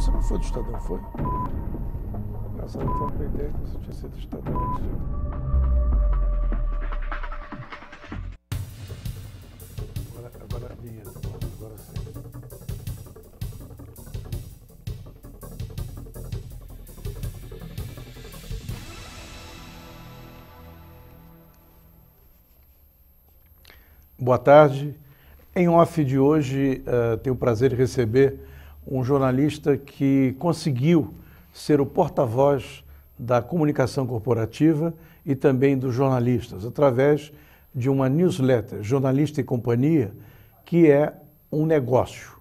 Você não foi do Estadão, foi? Nossa, eu estava com a ideia que você tinha sido do Estadão antes. Agora a vinheta, agora sim. Boa tarde. Em off de hoje, tenho o prazer de receber um jornalista que conseguiu ser o porta-voz da comunicação corporativa e também dos jornalistas, através de uma newsletter, Jornalista e Companhia, que é um negócio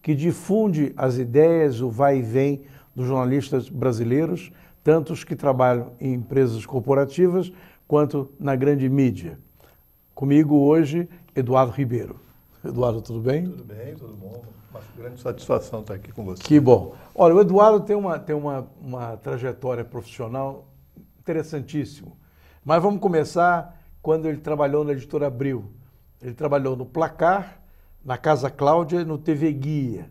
que difunde as ideias, o vai e vem dos jornalistas brasileiros, tanto os que trabalham em empresas corporativas quanto na grande mídia. Comigo hoje, Eduardo Ribeiro. Eduardo, tudo bem? Tudo bem, tudo bom. Uma grande satisfação estar aqui com você. Que bom. Olha, o Eduardo tem uma trajetória profissional interessantíssima. Mas vamos começar quando ele trabalhou na Editora Abril. Ele trabalhou no Placar, na Casa Cláudia e no TV Guia.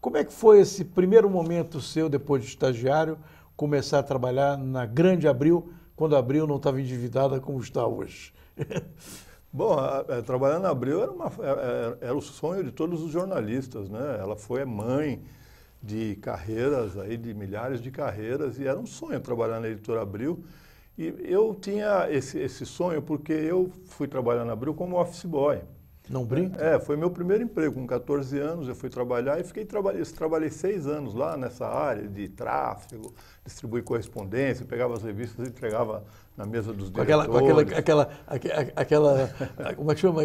Como é que foi esse primeiro momento seu, depois de estagiário, começar a trabalhar na grande Abril, quando a Abril não estava endividada como está hoje? Bom, trabalhar na Abril era o sonho de todos os jornalistas, né? Ela foi mãe de carreiras, aí, de milhares de carreiras, e era um sonho trabalhar na Editora Abril. E eu tinha esse sonho porque eu fui trabalhar na Abril como office boy. Não brinca? Foi meu primeiro emprego. Com 14 anos eu fui trabalhar e trabalhei 6 anos lá nessa área de tráfego, distribuir correspondência, pegava as revistas e entregava na mesa dos diretores. Como é que chama?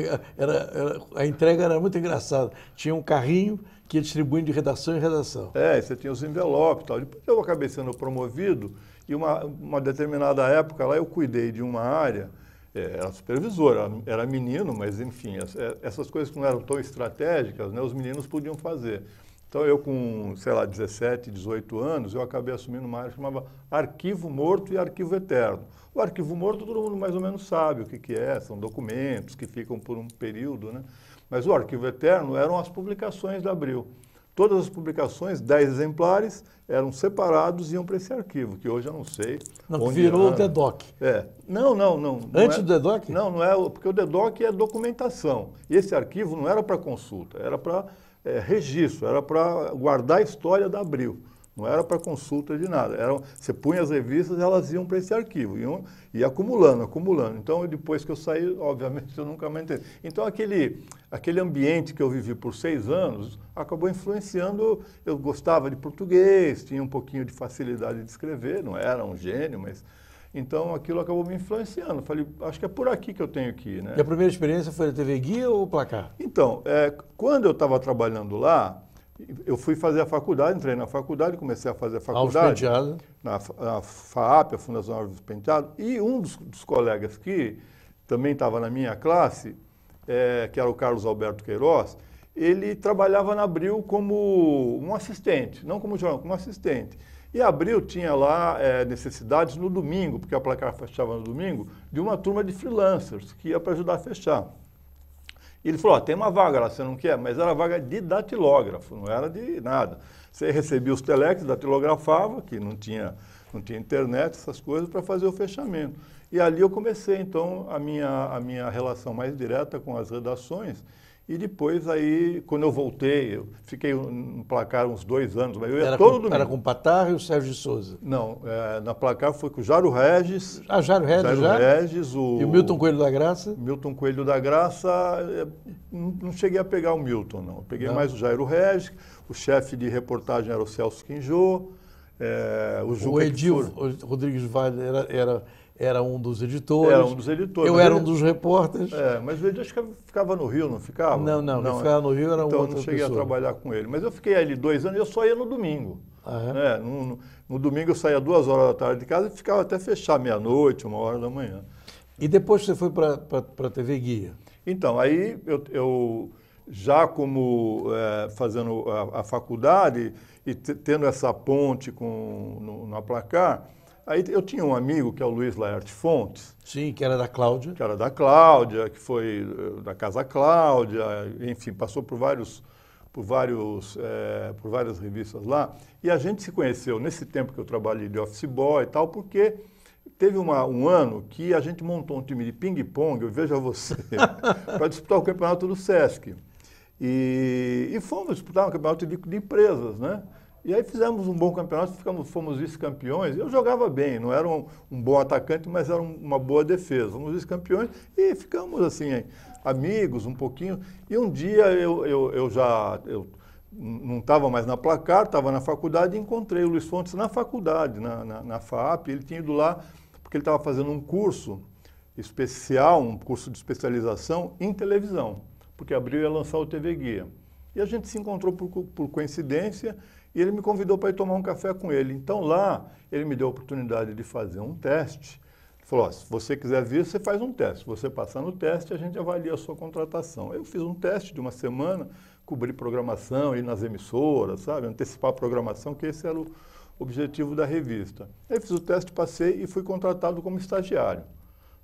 A entrega era muito engraçada. Tinha um carrinho que ia distribuindo de redação em redação. Você tinha os envelopes e tal. Depois eu acabei sendo promovido e uma determinada época lá eu cuidei de uma área. Era supervisor, era menino, mas enfim, essas coisas que não eram tão estratégicas, né, os meninos podiam fazer. Então eu com, 17, 18 anos, eu acabei assumindo uma área que chamava Arquivo Morto e Arquivo Eterno. O Arquivo Morto todo mundo mais ou menos sabe o que é, são documentos que ficam por um período, né? Mas o Arquivo Eterno eram as publicações da Abril. Todas as publicações, 10 exemplares, eram separados e iam para esse arquivo, que hoje eu não sei. Não, virou o DEDOC. Não. Antes do DEDOC? Não é, porque o DEDOC é documentação. E esse arquivo não era para consulta, era para registro, era para guardar a história da Abril. Não era para consulta de nada. Você punha as revistas, elas iam para esse arquivo, ia acumulando. Então, depois que eu saí, obviamente, eu nunca mais entendi. Então, aquele ambiente que eu vivi por 6 anos acabou influenciando. Eu gostava de português, tinha um pouquinho de facilidade de escrever, não era um gênio, mas... Então, aquilo acabou me influenciando. Falei, acho que é por aqui que eu tenho que ir, né? E a primeira experiência foi na TV Guia ou Placar? Então, quando eu estava trabalhando lá, eu fui fazer a faculdade, entrei na faculdade, comecei a fazer a faculdade. Alves Penteado. Na FAAP, a Fundação Alves Penteado, e um dos colegas que também estava na minha classe, que era o Carlos Alberto Queiroz, ele trabalhava na Abril como um assistente, não como jornalista, como assistente. E a Abril tinha lá necessidades no domingo, porque a Placar fechava no domingo, de uma turma de freelancers que ia para ajudar a fechar. E ele falou, tem uma vaga lá, você não quer? Mas era vaga de datilógrafo, não era de nada. Você recebia os telex, datilografava, que não tinha internet, essas coisas, para fazer o fechamento. E ali eu comecei, então, a minha relação mais direta com as redações. E depois, aí, quando eu voltei, eu fiquei no Placar uns 2 anos, mas eu ia todo domingo. Era com o Patar e o Sérgio de Souza? Não, na Placar foi com o Jairo Regis. Jairo Regis já? Regis, E o Milton Coelho da Graça? Milton Coelho da Graça, não cheguei a pegar o Milton, não. Eu peguei mais o Jairo Regis, o chefe de reportagem era o Celso Quinjô, o Edil Rodrigues Vale era um dos editores. Era um dos editores. Eu era um dos repórteres. Mas o Edil acho que ficava no Rio, não ficava? Não, ficava no Rio era então, outra pessoa. Então não cheguei a trabalhar com ele. Mas eu fiquei ali 2 anos e eu só ia no domingo. No domingo eu saía 2 horas da tarde de casa e ficava até fechar meia-noite, 1h da manhã. E depois você foi para a TV Guia? Então, aí eu já como fazendo a faculdade e tendo essa ponte na Placar, aí eu tinha um amigo que é o Luiz Laerte Fontes. Sim, que era da Cláudia. Que era da Cláudia, que foi da Casa Cláudia, enfim, passou por vários por várias revistas lá, e a gente se conheceu nesse tempo que eu trabalhei de office boy e tal, porque teve um ano que a gente montou um time de ping-pong, eu vejo você, para disputar o campeonato do Sesc. E fomos disputar um campeonato de empresas, né? E aí fizemos um bom campeonato, fomos vice-campeões. Eu jogava bem, não era um bom atacante, mas era uma boa defesa. Fomos vice-campeões e ficamos assim, amigos um pouquinho. E um dia eu não estava mais na Placar, estava na faculdade e encontrei o Luiz Fontes na faculdade, na FAAP. Ele tinha ido lá porque ele estava fazendo um curso especial, um curso de especialização em televisão, porque Abril ia lançar o TV Guia. E a gente se encontrou por coincidência e ele me convidou para ir tomar um café com ele. Então lá ele me deu a oportunidade de fazer um teste. Ele falou, ó, se você quiser vir, você faz um teste. Se você passar no teste, a gente avalia a sua contratação. Eu fiz um teste de uma semana, cobri programação, ir nas emissoras, sabe? Antecipar a programação, que esse era o objetivo da revista. Aí fiz o teste, passei e fui contratado como estagiário,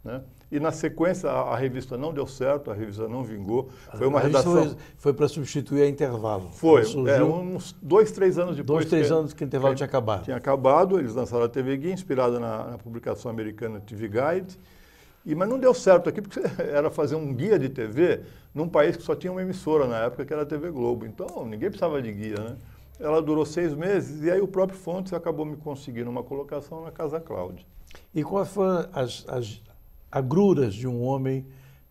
né? E na sequência a revista não deu certo, a revista não vingou. Foi uma redação. Foi para substituir a Intervalo. Foi, uns 2, 3 anos depois. 2, 3 anos que o Intervalo tinha acabado. Tinha acabado, eles lançaram a TV Guia, inspirada na publicação americana TV Guide. Mas não deu certo aqui, porque era fazer um guia de TV num país que só tinha uma emissora na época, que era a TV Globo. Então, ninguém precisava de guia, né? Ela durou 6 meses e aí o próprio Fontes acabou me conseguindo uma colocação na Casa Cláudia. E quais foram as agruras de um homem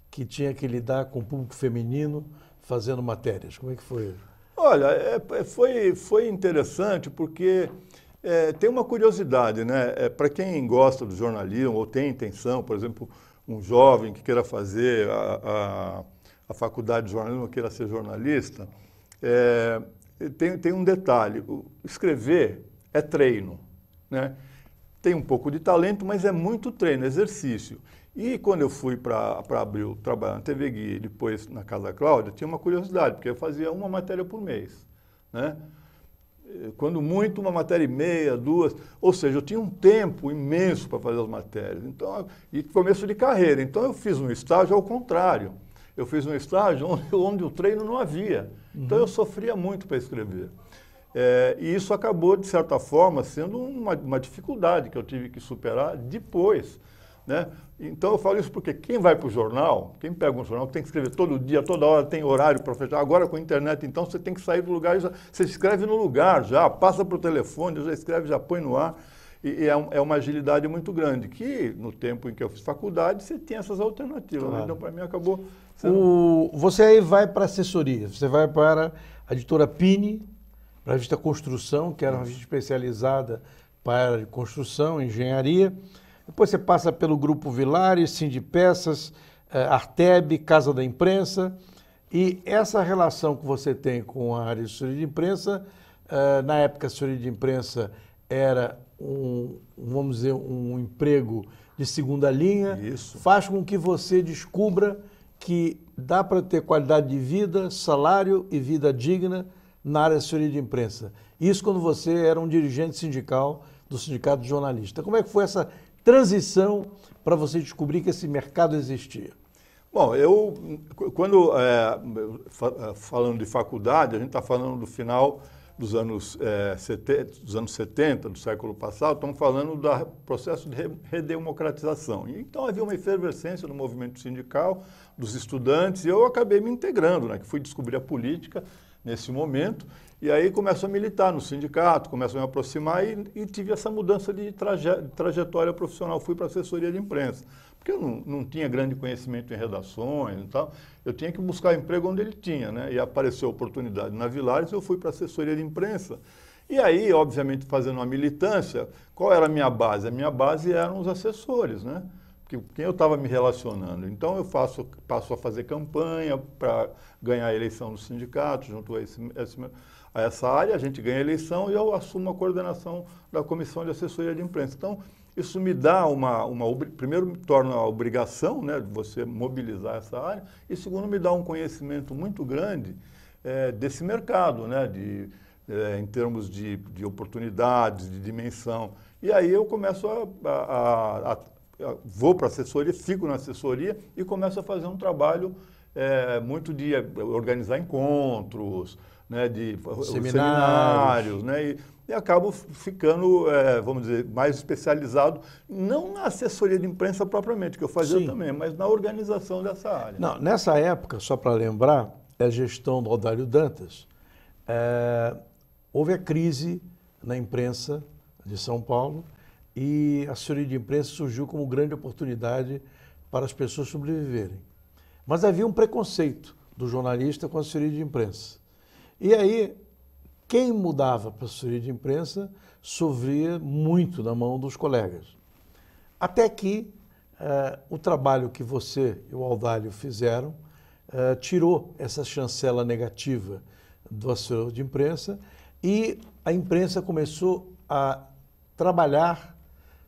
que tinha que lidar com o público feminino fazendo matérias? Como é que foi? Olha, foi interessante porque tem uma curiosidade, né? Para quem gosta do jornalismo ou tem intenção, por exemplo, um jovem que queira fazer a faculdade de jornalismo, queira ser jornalista, tem um detalhe, escrever é treino, né? Tem um pouco de talento, mas é muito treino, exercício. E quando eu fui para Abril trabalhar na TV Guia e depois na Casa Cláudia, tinha uma curiosidade, porque eu fazia uma matéria por mês, né? Quando muito, uma matéria e meia, 2, ou seja, eu tinha um tempo imenso para fazer as matérias. Então, e começo de carreira. Então eu fiz um estágio ao contrário. Eu fiz um estágio onde o treino não havia. Então eu sofria muito para escrever. E isso acabou, de certa forma, sendo uma dificuldade que eu tive que superar depois, né? Então eu falo isso porque quem vai para o jornal, quem pega um jornal, tem que escrever todo dia, toda hora, tem horário para fechar. Agora com a internet, então, você tem que sair do lugar, você escreve no lugar já, passa para o telefone, já escreve, já põe no ar. E é uma agilidade muito grande, que no tempo em que eu fiz faculdade, você tinha essas alternativas. Claro. Então, para mim, acabou sendo... Você aí vai para a assessoria, você vai para a editora Pini, para a revista Construção, que era uma revista especializada para a área de construção, engenharia. Depois você passa pelo Grupo Vilares, Sindipeças, Arteb, Casa da Imprensa. E essa relação que você tem com a área de assessoria de imprensa, na época a assessoria de imprensa era vamos dizer, um emprego de segunda linha. Isso. Faz com que você descubra que dá para ter qualidade de vida, salário e vida digna na área de assessoria de imprensa. Isso quando você era um dirigente sindical do Sindicato de Jornalistas. Como é que foi essa transição para você descobrir que esse mercado existia? Bom, falando de faculdade, a gente está falando do final dos anos 70 do século passado, estamos falando do processo de redemocratização. Então havia uma efervescência no movimento sindical, dos estudantes, e eu acabei me integrando, né, que fui descobrir a política nesse momento, e aí começo a militar no sindicato, começo a me aproximar e tive essa mudança de trajetória profissional. Fui para a assessoria de imprensa, porque eu não tinha grande conhecimento em redações e tal. Eu tinha que buscar emprego onde ele tinha, né? E apareceu a oportunidade na Vilares, eu fui para a assessoria de imprensa. E aí, obviamente, fazendo uma militância, qual era a minha base? A minha base eram os assessores, né? Quem eu estava me relacionando. Então, eu passo a fazer campanha para ganhar a eleição do sindicato, junto a essa área, a gente ganha a eleição e eu assumo a coordenação da comissão de assessoria de imprensa. Então, isso me dá primeiro me torna uma obrigação, né, de você mobilizar essa área, e segundo, me dá um conhecimento muito grande desse mercado, né, em termos de oportunidades, de dimensão. E aí eu começo vou para a assessoria, fico na assessoria e começo a fazer um trabalho muito de organizar encontros, né, de Seminários, né, e acabo ficando, vamos dizer, mais especializado, não na assessoria de imprensa propriamente, que eu fazia Sim. também, mas na organização dessa área. Não, nessa época, só para lembrar, a gestão do Audálio Dantas, houve a crise na imprensa de São Paulo e a assessoria de imprensa surgiu como grande oportunidade para as pessoas sobreviverem. Mas havia um preconceito do jornalista com a assessoria de imprensa. E aí, quem mudava para a assessoria de imprensa sofria muito na mão dos colegas. Até que o trabalho que você e o Audálio fizeram tirou essa chancela negativa do assessor de imprensa e a imprensa começou a trabalhar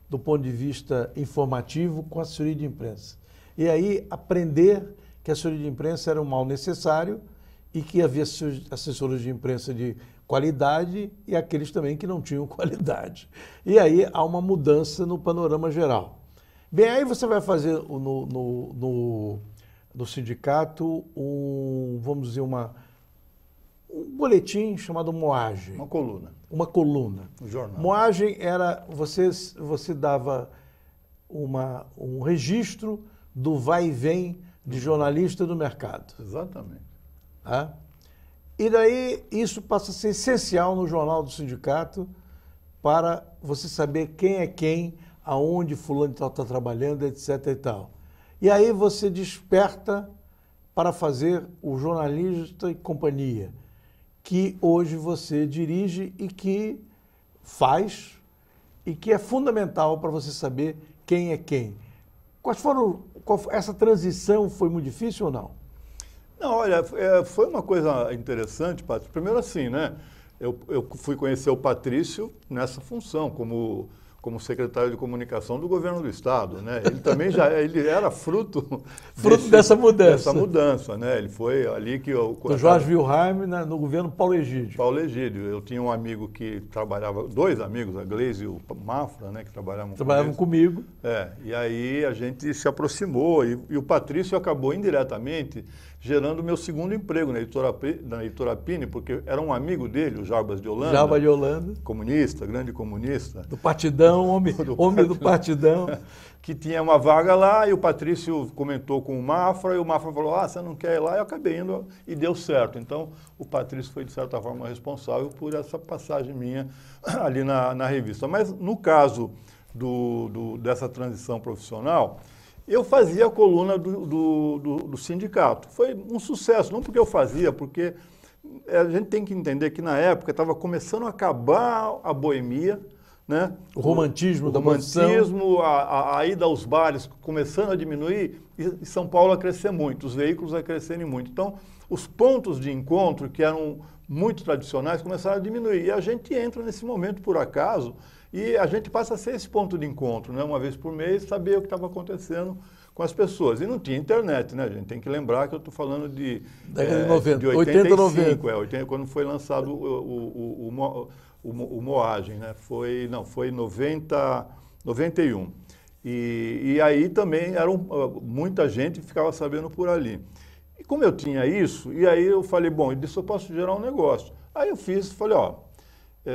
do ponto de vista informativo com a assessoria de imprensa. E aí aprender que a assessoria de imprensa era um mal necessário e que havia assessores de imprensa de qualidade e aqueles também que não tinham qualidade. E aí há uma mudança no panorama geral. Bem, aí você vai fazer no sindicato vamos dizer, um boletim chamado Moagem. Uma coluna. Uma coluna. Um jornal. Moagem era, você dava um registro do vai e vem de jornalista do mercado. Exatamente. Tá? E daí isso passa a ser essencial no jornal do sindicato para você saber quem é quem, aonde fulano está trabalhando, etc. e tal. E aí você desperta para fazer o Jornalista e Companhia, que hoje você dirige e que faz e que é fundamental para você saber quem é quem. Essa transição foi muito difícil ou não? Não, olha, foi uma coisa interessante, Patrício. Primeiro assim, né? Eu fui conhecer o Patrício nessa função, como secretário de comunicação do governo do estado, né? Ele também ele era fruto dessa mudança. Dessa mudança, né? Ele foi ali que eu... Do Jorge Wilhelm no governo Paulo Egídio. Paulo Egídio. Eu tinha um amigo que trabalhava, dois amigos, a Gleise e o Mafra, né? Que trabalhavam comigo. E aí a gente se aproximou e o Patrício acabou indiretamente gerando o meu segundo emprego na Editora Pini, porque era um amigo dele, o Jarbas de Holanda. Jarbas de Holanda. Comunista, grande comunista. Do Partidão, homem do Partidão. Que tinha uma vaga lá e o Patrício comentou com o Mafra e o Mafra falou, você não quer ir lá? Eu acabei indo e deu certo. Então, o Patrício foi, de certa forma, responsável por essa passagem minha ali na revista. Mas, no caso dessa transição profissional, eu fazia a coluna do sindicato. Foi um sucesso, não porque eu fazia, porque a gente tem que entender que na época estava começando a acabar a boemia, né? O romantismo da romantismo, a ida aos bares começando a diminuir e São Paulo a crescer muito, os veículos a crescerem muito. Então, os pontos de encontro que eram muito tradicionais começaram a diminuir. E a gente entra nesse momento por acaso e a gente passa a ser esse ponto de encontro, né? Uma vez por mês, saber o que estava acontecendo com as pessoas. E não tinha internet, né? A gente tem que lembrar que eu estou falando de 85, 80, 90. Quando foi lançado o Moagem, né? Foi 91. E aí também muita gente ficava sabendo por ali. E como eu tinha isso, e aí eu falei, bom, disso eu posso gerar um negócio. Aí eu falei,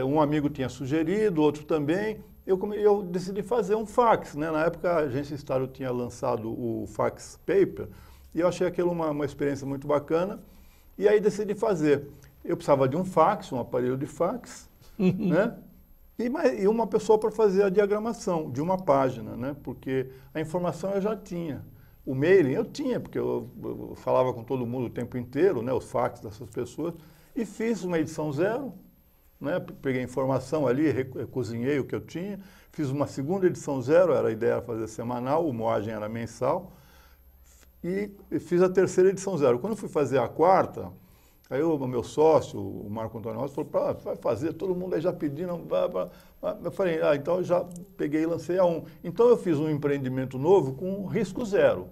um amigo tinha sugerido, outro também, eu decidi fazer um fax, né? Na época a Agência Estado tinha lançado o Fax Paper e eu achei aquilo uma experiência muito bacana e aí decidi fazer. Eu precisava de um fax, um aparelho de fax, né? E uma pessoa para fazer a diagramação de uma página, né? Porque a informação eu já tinha. O mailing eu tinha, porque eu falava com todo mundo o tempo inteiro, né? Os fax dessas pessoas, e fiz uma edição 0, né? Peguei informação ali, cozinhei o que eu tinha, fiz uma segunda edição 0, a ideia era fazer semanal, o Moagem era mensal, e fiz a terceira edição 0. Quando eu fui fazer a quarta, aí o meu sócio, o Marco Antônio Rossi, falou, vai fazer, todo mundo aí já pedindo. Eu falei, então eu já peguei e lancei a 1. Então eu fiz um empreendimento novo com risco 0.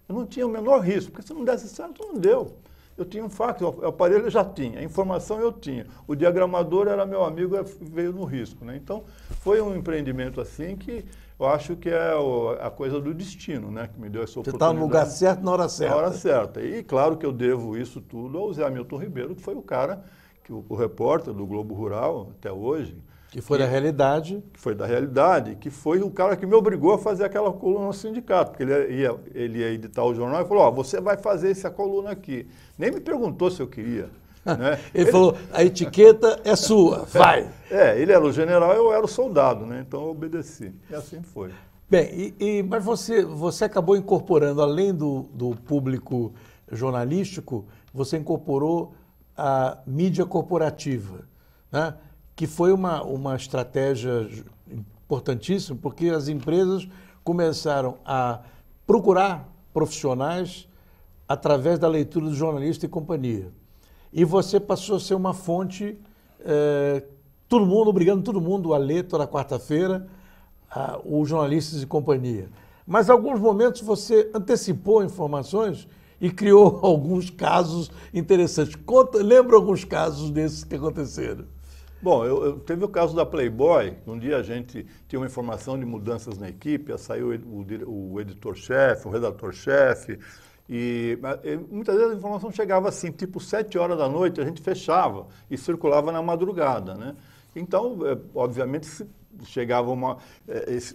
Eu não tinha o menor risco, porque se não desse certo, não deu. Eu tinha um fax, o aparelho eu já tinha, a informação eu tinha. O diagramador era meu amigo, veio no risco, né? Então foi um empreendimento assim que eu acho que é a coisa do destino, né? Que me deu essa oportunidade. Você está no lugar certo, na hora certa. Na hora certa. E claro que eu devo isso tudo ao Zé Hamilton Ribeiro, que foi o cara que o repórter do Globo Rural, até hoje... Que foi da realidade. Que foi da realidade, que foi o cara que me obrigou a fazer aquela coluna no sindicato, porque ele ia editar o jornal e falou, você vai fazer essa coluna aqui. Nem me perguntou se eu queria. Né? Ele falou, a etiqueta é sua, vai. Ele era o general e eu era o soldado, né? Então eu obedeci. E assim foi. Bem, mas você acabou incorporando, além do público jornalístico, você incorporou a mídia corporativa, né? Que foi uma estratégia importantíssima, porque as empresas começaram a procurar profissionais através da leitura do jornalista e companhia. E você passou a ser uma fonte, obrigando todo mundo a ler toda quarta-feira os jornalistas e companhia. Mas, em alguns momentos, você antecipou informações e criou alguns casos interessantes. Lembra alguns casos desses que aconteceram? Bom, teve o caso da Playboy. Um dia a gente tinha uma informação de mudanças na equipe, saiu o editor-chefe, o redator-chefe, e muitas vezes a informação chegava assim, tipo 7 horas da noite, a gente fechava e circulava na madrugada, né? Então, obviamente, chegava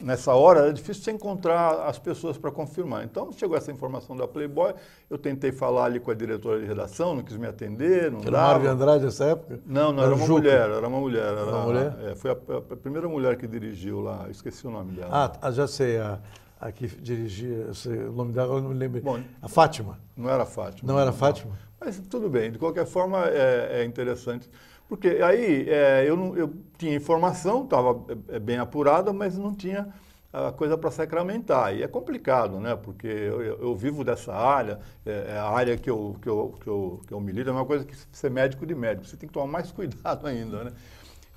nessa hora, era difícil você encontrar as pessoas para confirmar. Então, chegou essa informação da Playboy, eu tentei falar ali com a diretora de redação, não quis me atender, não dava. Era Mário Andrade nessa época? Não, era uma mulher, era uma mulher. Uma mulher? Foi a primeira mulher que dirigiu lá, esqueci o nome dela. Já sei, a que dirigia, o nome dela eu não me lembro. Bom, a Fátima? Não era Fátima. Não era Fátima? Mas tudo bem, de qualquer forma é interessante. Porque aí eu tinha informação, estava bem apurada, mas não tinha a coisa para sacramentar. E é complicado, né? Porque eu vivo dessa área, a área que eu milito é uma coisa que ser médico de médico. Você tem que tomar mais cuidado ainda, né?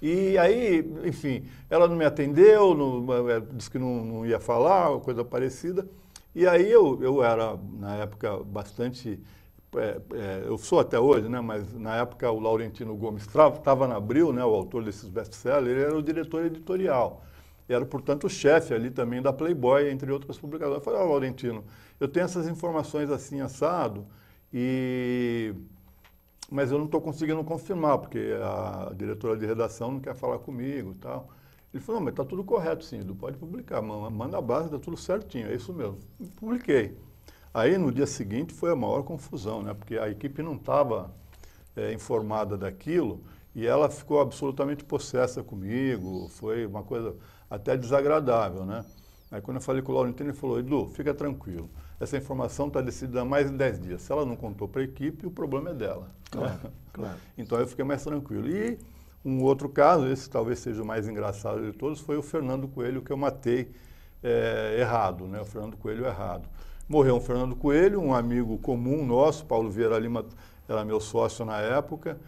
E aí, enfim, ela não me atendeu, disse que não ia falar, coisa parecida. E aí eu era, na época, bastante... eu sou até hoje, né? Mas na época o Laurentino Gomes estava na Abril, né? O autor desses best-sellers, ele era o diretor editorial. Era, portanto, o chefe ali também da Playboy, entre outras publicações. Eu falei, Laurentino, eu tenho essas informações assim, assado, mas eu não estou conseguindo confirmar, porque a diretora de redação não quer falar comigo e tal. Ele falou, não, mas está tudo correto, sim, Edu, pode publicar, manda a base, está tudo certinho, é isso mesmo. E publiquei. Aí, no dia seguinte, foi a maior confusão, né? Porque a equipe não estava informada daquilo e ela ficou absolutamente possessa comigo, foi uma coisa até desagradável, né? Aí, quando eu falei com o Laurentino, ele falou, Edu, fica tranquilo, essa informação está decidida há mais de 10 dias. Se ela não contou para a equipe, o problema é dela. Claro, claro. Então, eu fiquei mais tranquilo. E um outro caso, esse talvez seja o mais engraçado de todos, foi o Fernando Coelho, que eu matei errado, né? O Fernando Coelho errado. Morreu um Fernando Coelho, um amigo comum nosso, Paulo Vieira Lima era meu sócio na época,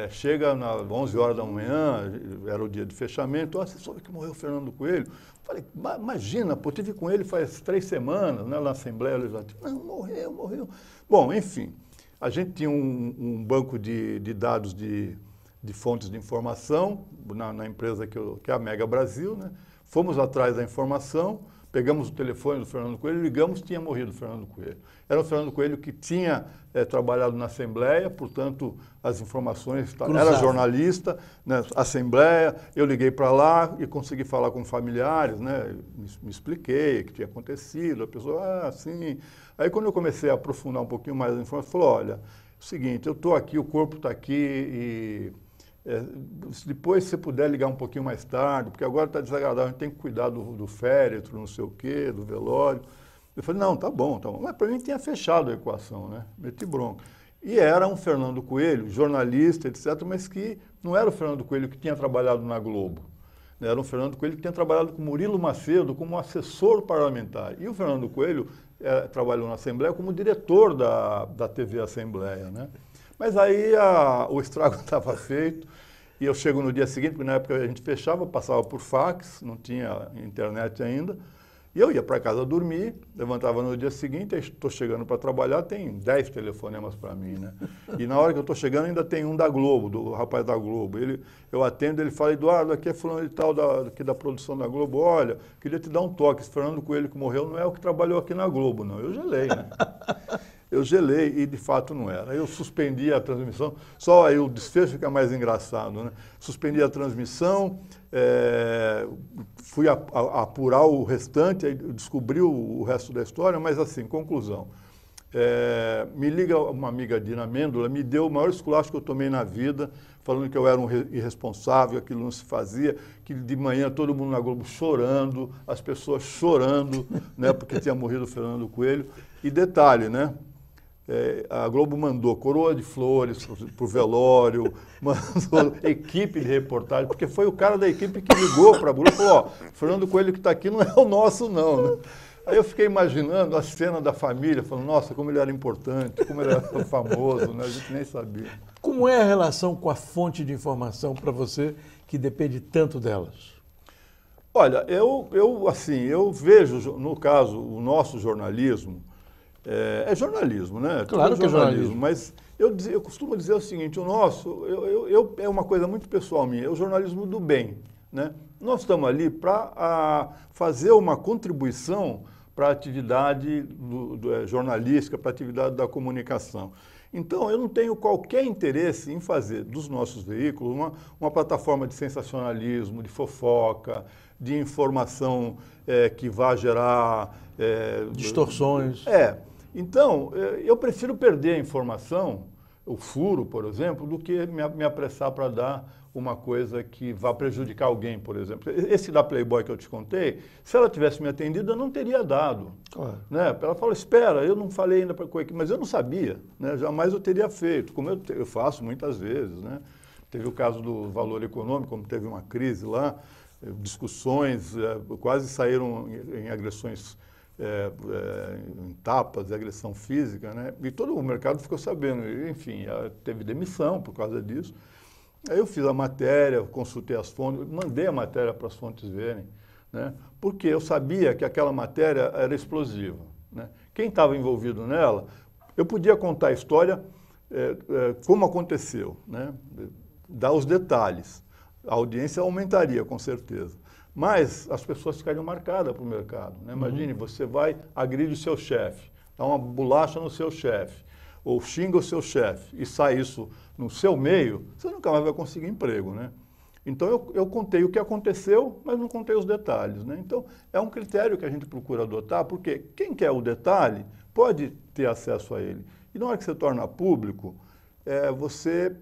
chega às 11 horas da manhã, era o dia de fechamento, você soube que morreu o Fernando Coelho? Falei, imagina, pô, tive com ele faz 3 semanas, né, na Assembleia Legislativa. Não, morreu. Bom, enfim, a gente tinha um banco de dados de fontes de informação na empresa que é a Mega Brasil, né? Fomos atrás da informação, pegamos o telefone do Fernando Coelho, ligamos, tinha morrido o Fernando Coelho. Era o Fernando Coelho que tinha trabalhado na Assembleia, portanto, as informações... Era jornalista, né, Assembleia, eu liguei para lá e consegui falar com familiares, né, me expliquei o que tinha acontecido, a pessoa, sim. Aí, quando eu comecei a aprofundar um pouquinho mais as informações, falou, olha, é o seguinte, eu estou aqui, o corpo está aqui e... depois, se você puder ligar um pouquinho mais tarde, porque agora está desagradável, a gente tem que cuidar do féretro, não sei o quê, do velório. Eu falei, não, tá bom. Mas para mim tinha fechado a equação, né? Meti bronca. E era um Fernando Coelho, jornalista, etc., mas que não era o Fernando Coelho que tinha trabalhado na Globo. Era um Fernando Coelho que tinha trabalhado com Murilo Macedo como assessor parlamentar. E o Fernando Coelho trabalhou na Assembleia como diretor da TV Assembleia, né? Mas aí o estrago estava feito e eu chego no dia seguinte, porque na época a gente fechava, passava por fax, não tinha internet ainda, e eu ia para casa dormir, levantava no dia seguinte, estou chegando para trabalhar, tem 10 telefonemas para mim, né? E na hora que eu estou chegando ainda tem um da Globo, do rapaz da Globo. Eu atendo, ele fala, Eduardo, aqui é fulano de tal, aqui da produção da Globo, olha, queria te dar um toque, esse Fernando Coelho que morreu não é o que trabalhou aqui na Globo, não. Eu gelei, né? eu gelei e de fato não era. Eu suspendi a transmissão, só aí o desfecho fica mais engraçado, né? Suspendi a transmissão, fui apurar o restante, aí descobri o resto da história, mas assim, conclusão. Me liga uma amiga, Dina Mêndola, me deu o maior esculacho que eu tomei na vida, falando que eu era um irresponsável, aquilo não se fazia, que de manhã todo mundo na Globo chorando, as pessoas chorando, né, porque tinha morrido o Fernando Coelho. E detalhe, né? A Globo mandou coroa de flores para o velório, mandou equipe de reportagem, porque foi o cara da equipe que ligou para a Globo e falou, ó, Fernando Coelho que está aqui não é o nosso não, né? Aí eu fiquei imaginando a cena da família, falando, nossa, como ele era importante, como ele era famoso, né? A gente nem sabia. Como é a relação com a fonte de informação para você que depende tanto delas? Olha, eu vejo, no caso, o nosso jornalismo, é jornalismo, né? Claro que é jornalismo. Mas eu costumo dizer o seguinte, o nosso, é uma coisa muito pessoal minha, é o jornalismo do bem, né? Nós estamos ali para fazer uma contribuição para a atividade jornalística, para a atividade da comunicação. Então, eu não tenho qualquer interesse em fazer dos nossos veículos uma plataforma de sensacionalismo, de fofoca, de informação que vá gerar... distorções. Então, eu prefiro perder a informação, o furo, por exemplo, do que me apressar para dar uma coisa que vá prejudicar alguém, por exemplo. Esse da Playboy que eu te contei, se ela tivesse me atendido, eu não teria dado. Claro. Né? Ela falou, espera, eu não falei ainda para a equipe, mas eu não sabia, né? Jamais eu teria feito, como eu faço muitas vezes. Né? Teve o caso do Valor Econômico, como teve uma crise lá, discussões, quase saíram em agressões, em tapas, agressão física, né? E todo o mercado ficou sabendo. Enfim, teve demissão por causa disso. Aí eu fiz a matéria, consultei as fontes, mandei a matéria para as fontes verem, né? Porque eu sabia que aquela matéria era explosiva. Né? Quem estava envolvido nela, eu podia contar a história como aconteceu, né? Dar os detalhes. A audiência aumentaria, com certeza. Mas as pessoas ficariam marcadas para o mercado. Né? Imagine, você vai, agride o seu chefe, dá uma bolacha no seu chefe, ou xinga o seu chefe, e sai isso no seu meio, você nunca mais vai conseguir emprego, né? Então, eu contei o que aconteceu, mas não contei os detalhes, né? Então, é um critério que a gente procura adotar, porque quem quer o detalhe pode ter acesso a ele. E na hora que você torna público, você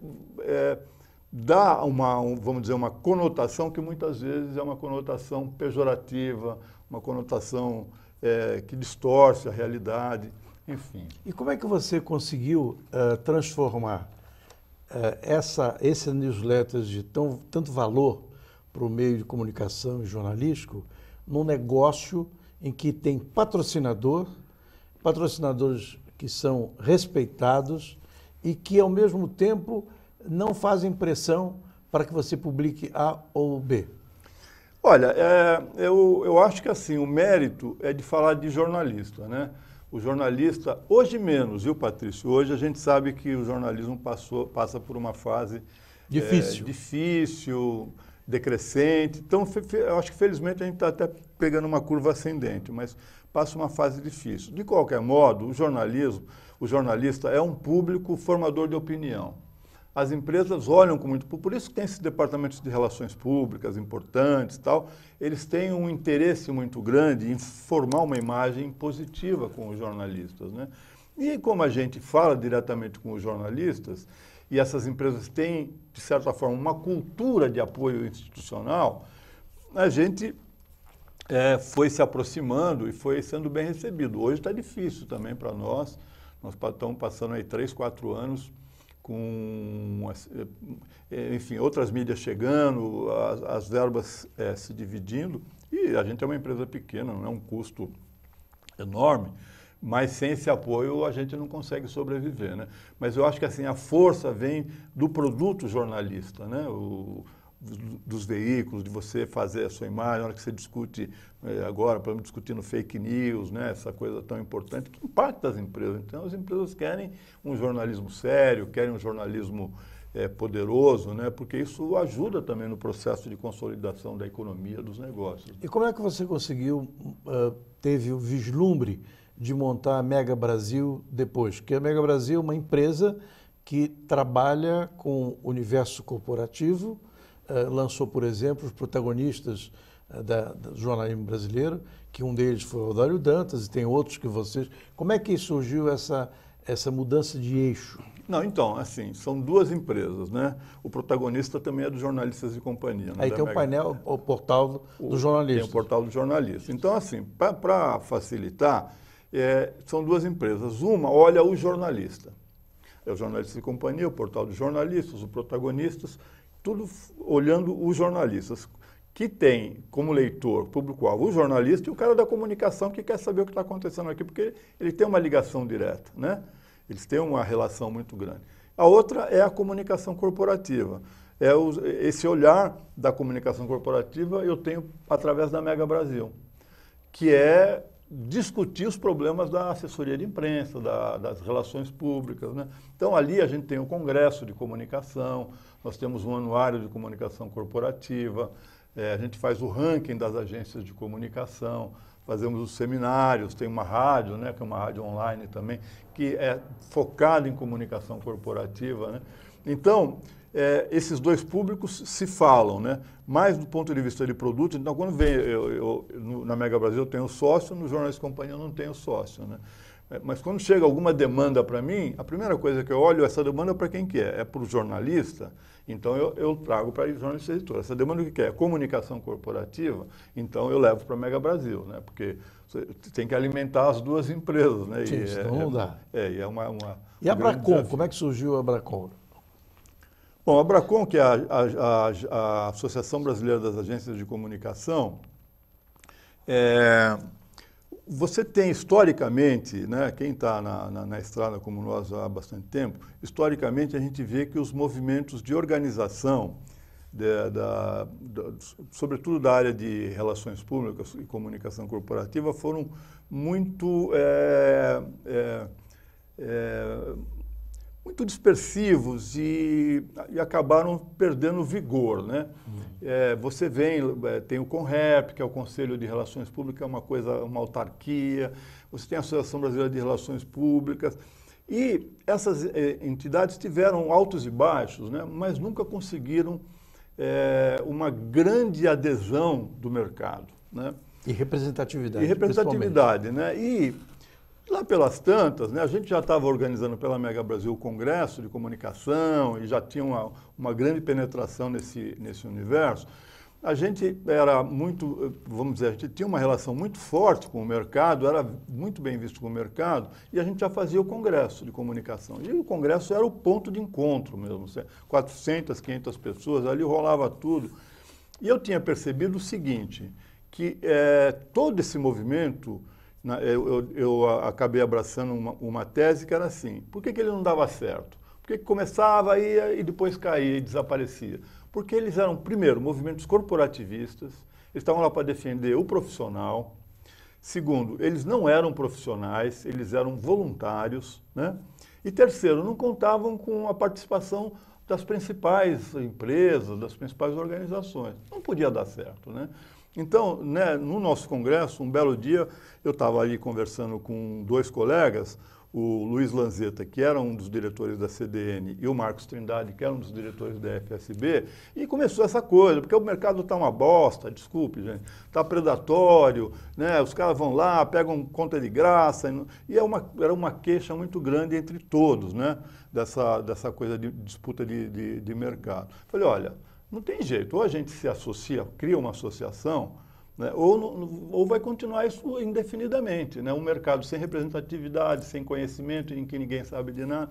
dá vamos dizer, uma conotação que muitas vezes é uma conotação pejorativa, uma conotação que distorce a realidade, enfim. E como é que você conseguiu transformar esse newsletter de tanto valor para o meio de comunicação e jornalístico num negócio em que tem patrocinadores que são respeitados e que, ao mesmo tempo, não fazem pressão para que você publique A ou B? Olha, eu acho que assim, o mérito é de falar de jornalista, né? O jornalista, hoje menos, viu, Patrício? Hoje a gente sabe que o jornalismo passa por uma fase difícil, decrescente. Então, eu acho que felizmente a gente está até pegando uma curva ascendente, mas passa uma fase difícil. De qualquer modo, o jornalista é um público formador de opinião. As empresas olham com muito... Por isso que tem esses departamentos de relações públicas importantes e tal. Eles têm um interesse muito grande em formar uma imagem positiva com os jornalistas, né? E como a gente fala diretamente com os jornalistas, e essas empresas têm, de certa forma, uma cultura de apoio institucional, a gente foi se aproximando e foi sendo bem recebido. Hoje está difícil também para nós. Nós estamos passando aí 3, 4 anos com, enfim, outras mídias chegando, as verbas se dividindo, e a gente é uma empresa pequena, não é um custo enorme, mas sem esse apoio a gente não consegue sobreviver, né? Mas eu acho que assim, a força vem do produto jornalista, né? Dos veículos, de você fazer a sua imagem, na hora que você discute agora, para discutir no fake news, né, essa coisa tão importante que impacta as empresas. Então, as empresas querem um jornalismo sério, querem um jornalismo poderoso, né, porque isso ajuda também no processo de consolidação da economia dos negócios. E como é que você conseguiu, teve o vislumbre de montar a Mega Brasil depois? Porque a Mega Brasil é uma empresa que trabalha com o universo corporativo, lançou, por exemplo, os protagonistas do jornalismo brasileiro, que um deles foi o Dário Dantas e tem outros que vocês... Como é que surgiu essa mudança de eixo? Não, então, assim, são duas empresas, né? O protagonista também é dos Jornalistas e Companhia. Aí tem o painel, o portal do jornalista. Tem o portal do jornalista. Então, assim, para facilitar, são duas empresas. Uma olha o jornalista. É o Jornalistas e Companhia, o portal dos jornalistas, os protagonistas, tudo olhando os jornalistas, que tem como leitor, público-alvo, o jornalista e o cara da comunicação que quer saber o que está acontecendo aqui, porque ele tem uma ligação direta, né? Eles têm uma relação muito grande. A outra é a comunicação corporativa. Esse olhar da comunicação corporativa eu tenho através da Mega Brasil, que é discutir os problemas da assessoria de imprensa, das relações públicas, né? Então, ali a gente tem o Congresso de Comunicação, nós temos um anuário de comunicação corporativa, a gente faz o ranking das agências de comunicação, fazemos os seminários, tem uma rádio, né, que é uma rádio online também, que é focada em comunicação corporativa, né? Então, esses dois públicos se falam, né? Mais do ponto de vista de produto. Então, quando vem, na Mega Brasil eu tenho sócio, no Jornalistas e Companhia eu não tenho sócio, né? Mas quando chega alguma demanda para mim, a primeira coisa que eu olho, essa demanda para quem que é? É para o jornalista? Então eu trago para o jornalista e editor. Essa demanda o que é? Comunicação corporativa? Então eu levo para a Mega Brasil, né? Porque você tem que alimentar as duas empresas, né? Sim, senão não dá. E a Abracom, como é que surgiu a Abracom? Bom, a Abracom, que é a Associação Brasileira das Agências de Comunicação, você tem historicamente, né, quem está na estrada como nós há bastante tempo, historicamente a gente vê que os movimentos de organização, sobretudo da área de relações públicas e comunicação corporativa, foram muito dispersivos e acabaram perdendo vigor, né? Você tem o CONREP, que é o Conselho de Relações Públicas, é uma autarquia, você tem a Associação Brasileira de Relações Públicas, e essas entidades tiveram altos e baixos, né? Mas nunca conseguiram uma grande adesão do mercado, né? E representatividade. E representatividade, né? E lá pelas tantas, né, a gente já estava organizando pela Mega Brasil o Congresso de Comunicação e já tinha uma grande penetração nesse universo. A gente era muito, vamos dizer, a gente tinha uma relação muito forte com o mercado, era muito bem visto com o mercado, e a gente já fazia o Congresso de Comunicação. E o Congresso era o ponto de encontro mesmo, 400, 500 pessoas, ali rolava tudo. E eu tinha percebido o seguinte, que todo esse movimento... Eu acabei abraçando uma tese que era assim, por que ele não dava certo? Por que começava, ia e depois caía e desaparecia? Porque eles eram, primeiro, movimentos corporativistas, eles estavam lá para defender o profissional. Segundo, eles não eram profissionais, eles eram voluntários, né? E terceiro, não contavam com a participação das principais empresas, das principais organizações. Não podia dar certo, né? Então, né, no nosso congresso, um belo dia, eu estava ali conversando com dois colegas, o Luiz Lanzetta, que era um dos diretores da CDN, e o Marcos Trindade, que era um dos diretores da FSB, e começou essa coisa, porque o mercado está uma bosta, desculpe, gente, está predatório, né, os caras vão lá, pegam conta de graça, e era uma queixa muito grande entre todos, né, dessa coisa de disputa de mercado. Falei, olha, não tem jeito, ou a gente se associa, cria uma associação, né, ou vai continuar isso indefinidamente, né, um mercado sem representatividade, sem conhecimento, em que ninguém sabe de nada.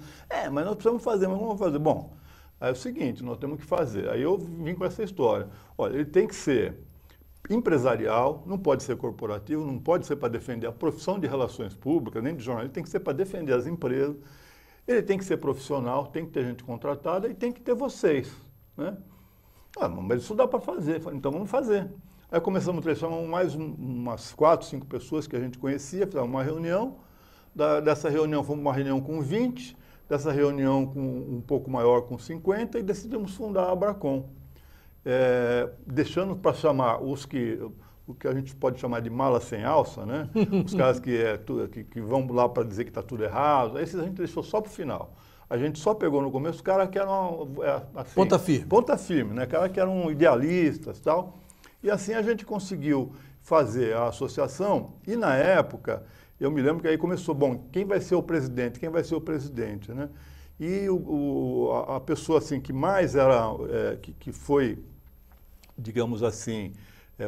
Mas nós precisamos fazer, mas vamos fazer. Bom, aí é o seguinte, nós temos que fazer. Aí eu vim com essa história. Olha, ele tem que ser empresarial, não pode ser corporativo, não pode ser para defender a profissão de relações públicas, nem de jornalismo, tem que ser para defender as empresas, ele tem que ser profissional, tem que ter gente contratada e tem que ter vocês, né? Mas isso dá para fazer. Então vamos fazer. Aí começamos a transformar mais umas 4, 5 pessoas que a gente conhecia, fizemos uma reunião. Dessa reunião fomos uma reunião com 20, dessa reunião com um pouco maior com 50 e decidimos fundar a Abracom. Deixando para chamar o que a gente pode chamar de mala sem alça, né? Os caras que vão lá para dizer que está tudo errado, esses a gente deixou só para o final. A gente só pegou no começo os caras que eram assim, ponta firme. Ponta firme, né? Caras que eram idealistas e tal. E assim a gente conseguiu fazer a associação e na época, eu me lembro que aí começou, bom, quem vai ser o presidente? Quem vai ser o presidente, né? E a pessoa assim que mais era, que foi, digamos assim,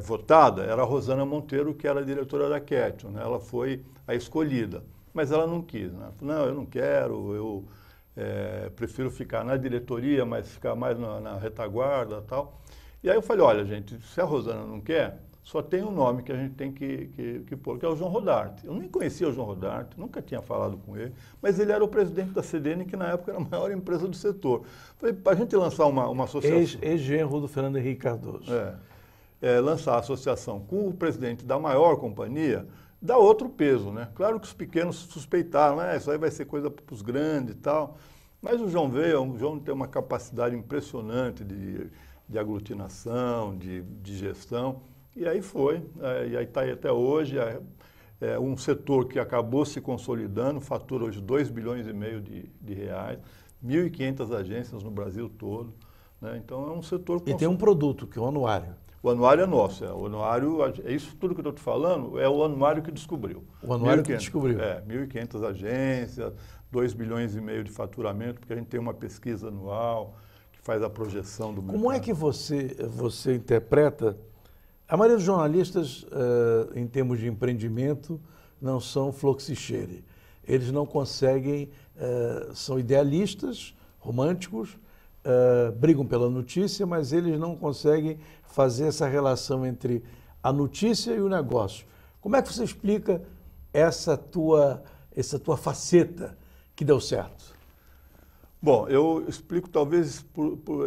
votada, era a Rosana Monteiro, que era a diretora da Ketchum, né? Ela foi a escolhida, mas ela não quis, né? Não, eu não quero, eu prefiro ficar na diretoria, mas ficar mais na retaguarda e tal. E aí eu falei, olha gente, se a Rosana não quer, só tem um nome que a gente tem que pôr, que é o João Rodarte. Eu nem conhecia o João Rodarte, nunca tinha falado com ele, mas ele era o presidente da CDN, que na época era a maior empresa do setor. Falei, para a gente lançar uma associação... Ex-genro do Fernando Henrique Cardoso. Lançar a associação com o presidente da maior companhia, dá outro peso, né? Claro que os pequenos suspeitaram, isso aí vai ser coisa para os grandes e tal, mas o João veio, o João tem uma capacidade impressionante de aglutinação, de gestão, e aí foi, e aí está aí até hoje, um setor que acabou se consolidando, fatura hoje 2,5 bilhões de reais, 1.500 agências no Brasil todo, né? Então é um setor... E tem um produto, que é o anuário. O anuário é nosso, o anuário, isso tudo que eu estou te falando, é o anuário que descobriu. O anuário que descobriu. 1.500 agências, 2,5 bilhões de faturamento, porque a gente tem uma pesquisa anual que faz a projeção do mercado. Como é que você interpreta... A maioria dos jornalistas, em termos de empreendimento, não são fluxicheire. Eles não conseguem, são idealistas, românticos, brigam pela notícia, mas eles não conseguem fazer essa relação entre a notícia e o negócio. Como é que você explica essa tua faceta que deu certo? Bom, eu explico talvez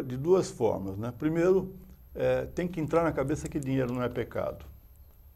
de duas formas, né? Primeiro, tem que entrar na cabeça que dinheiro não é pecado,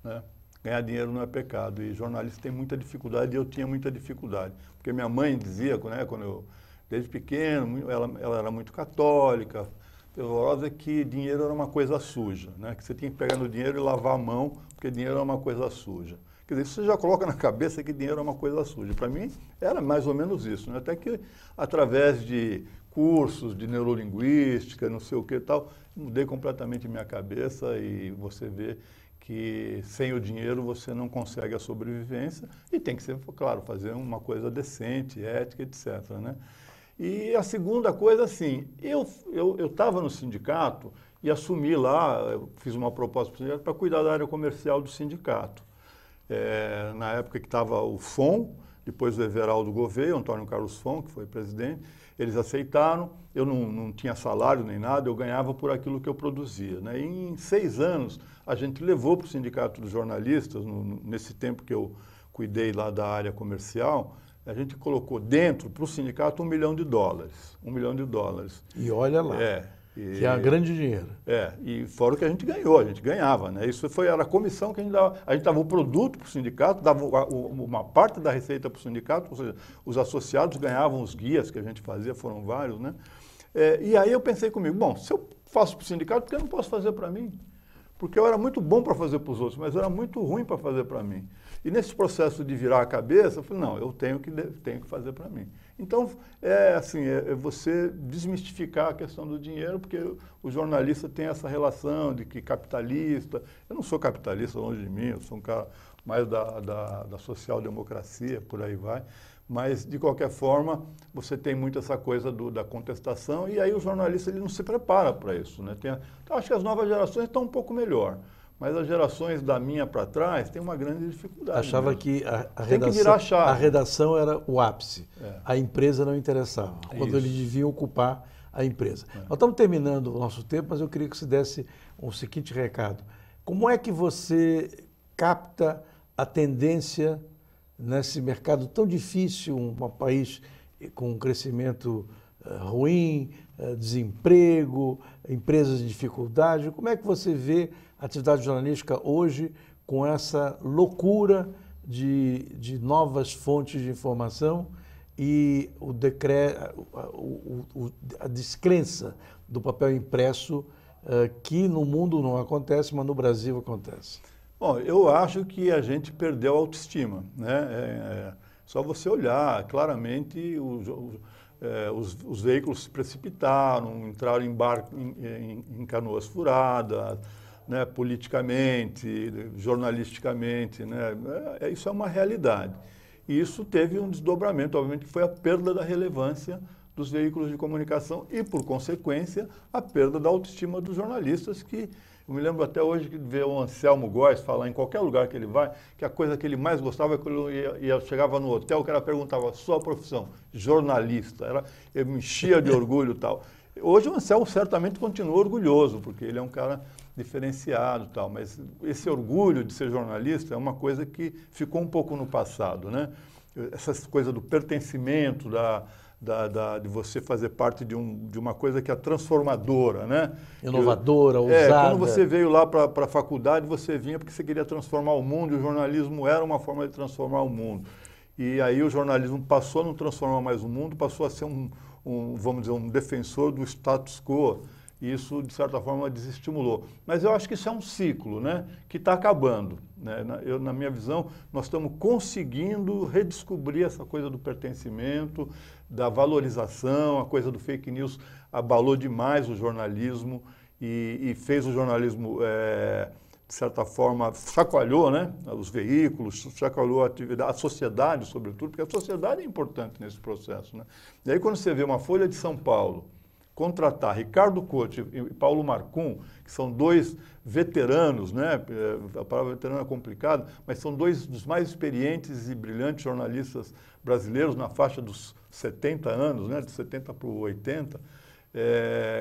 né? Ganhar dinheiro não é pecado, e jornalista tem muita dificuldade, e eu tinha muita dificuldade, porque minha mãe dizia, né, quando eu, desde pequeno, ela era muito católica, fervorosa, que dinheiro era uma coisa suja, né? Que você tinha que pegar no dinheiro e lavar a mão, porque dinheiro era uma coisa suja. Quer dizer, você já coloca na cabeça que dinheiro é uma coisa suja. Para mim, era mais ou menos isso, né? Até que, através de cursos de neurolinguística, não sei o que e tal, mudei completamente minha cabeça, e você vê que sem o dinheiro você não consegue a sobrevivência, e tem que ser, claro, fazer uma coisa decente, ética, etc., né? E a segunda coisa, assim, eu estava no sindicato e assumi lá, eu fiz uma proposta para o sindicato para cuidar da área comercial do sindicato. Na época que estava o FON, depois o Everaldo Gouveia, Antônio Carlos Fon, que foi presidente, eles aceitaram, eu não tinha salário nem nada, eu ganhava por aquilo que eu produzia, né? E em 6 anos, a gente levou para o Sindicato dos Jornalistas, nesse tempo que eu cuidei lá da área comercial, a gente colocou dentro, para o sindicato, $1 milhão. $1 milhão. E olha lá, que é um grande dinheiro. E fora o que a gente ganhou, a gente ganhava, né? Isso era a comissão que a gente dava o produto para o sindicato, dava uma parte da receita para o sindicato, ou seja, os associados ganhavam os guias que a gente fazia, foram vários, né? E aí eu pensei comigo, bom, se eu faço para o sindicato, por que eu não posso fazer para mim? Porque eu era muito bom para fazer para os outros, mas eu era muito ruim para fazer para mim. E nesse processo de virar a cabeça, eu falei, não, eu tenho que fazer para mim. Então, é você desmistificar a questão do dinheiro, porque o jornalista tem essa relação de que capitalista... Eu não sou capitalista, longe de mim, eu sou um cara mais da social-democracia, por aí vai. Mas, de qualquer forma, você tem muito essa coisa da contestação, e aí o jornalista ele não se prepara para isso, né? Então, acho que as novas gerações estão um pouco melhor, mas as gerações da minha para trás têm uma grande dificuldade. Achava mesmo. Que tem que virar chave. A redação era o ápice, a empresa não interessava, quando eles deviam ocupar a empresa. Nós estamos terminando o nosso tempo, mas eu queria que você desse um seguinte recado. Como é que você capta a tendência nesse mercado tão difícil, um país com um crescimento ruim, desemprego, empresas em dificuldade? Como é que você vê a atividade jornalística hoje com essa loucura de novas fontes de informação e a descrença do papel impresso, que no mundo não acontece, mas no Brasil acontece? Bom, eu acho que a gente perdeu a autoestima, né? Só você olhar, claramente os veículos se precipitaram, entraram em canoas furadas, né? Politicamente, jornalisticamente, né? Isso é uma realidade. E isso teve um desdobramento, obviamente, que foi a perda da relevância dos veículos de comunicação e, por consequência, a perda da autoestima dos jornalistas, que eu me lembro até hoje de ver o Anselmo Góes falar em qualquer lugar que ele vai, que a coisa que ele mais gostava é quando chegava no hotel, o cara perguntava, sua profissão, jornalista. Eu me enchia de orgulho e tal. Hoje o Anselmo certamente continua orgulhoso, porque ele é um cara diferenciado e tal, mas esse orgulho de ser jornalista é uma coisa que ficou um pouco no passado, né? Essas coisas do pertencimento, de você fazer parte de uma coisa que é transformadora, né? Inovadora, ousada. Quando você veio lá para a faculdade, você vinha porque você queria transformar o mundo, e o jornalismo era uma forma de transformar o mundo. E aí o jornalismo passou a não transformar mais o mundo, passou a ser vamos dizer, um defensor do status quo. E isso, de certa forma, desestimulou. Mas eu acho que isso é um ciclo, né, que está acabando, né? Na minha visão, nós estamos conseguindo redescobrir essa coisa do pertencimento, da valorização, a coisa do fake news abalou demais o jornalismo e fez o jornalismo, de certa forma, chacoalhou, né, os veículos, chacoalhou a atividade, a sociedade, sobretudo, porque a sociedade é importante nesse processo, né? E aí, quando você vê uma Folha de São Paulo contratar Ricardo Couto e Paulo Marcum, que são dois veteranos, né? A palavra veterano é complicada, mas são dois dos mais experientes e brilhantes jornalistas brasileiros na faixa dos 70 anos, né? De 70 para 80.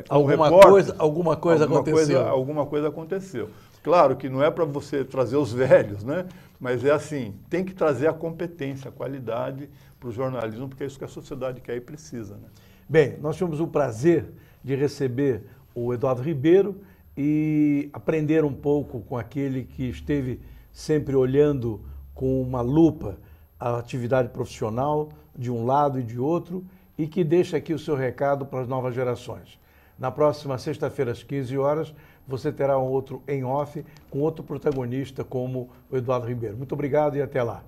Alguma coisa aconteceu. Alguma coisa aconteceu. Claro que não é para você trazer os velhos, né? Mas é assim, tem que trazer a competência, a qualidade para o jornalismo, porque é isso que a sociedade quer e precisa, né? Bem, nós tivemos o prazer de receber o Eduardo Ribeiro e aprender um pouco com aquele que esteve sempre olhando com uma lupa a atividade profissional de um lado e de outro e que deixa aqui o seu recado para as novas gerações. Na próxima sexta-feira, às 15 horas, você terá um outro em off com outro protagonista como o Eduardo Ribeiro. Muito obrigado e até lá.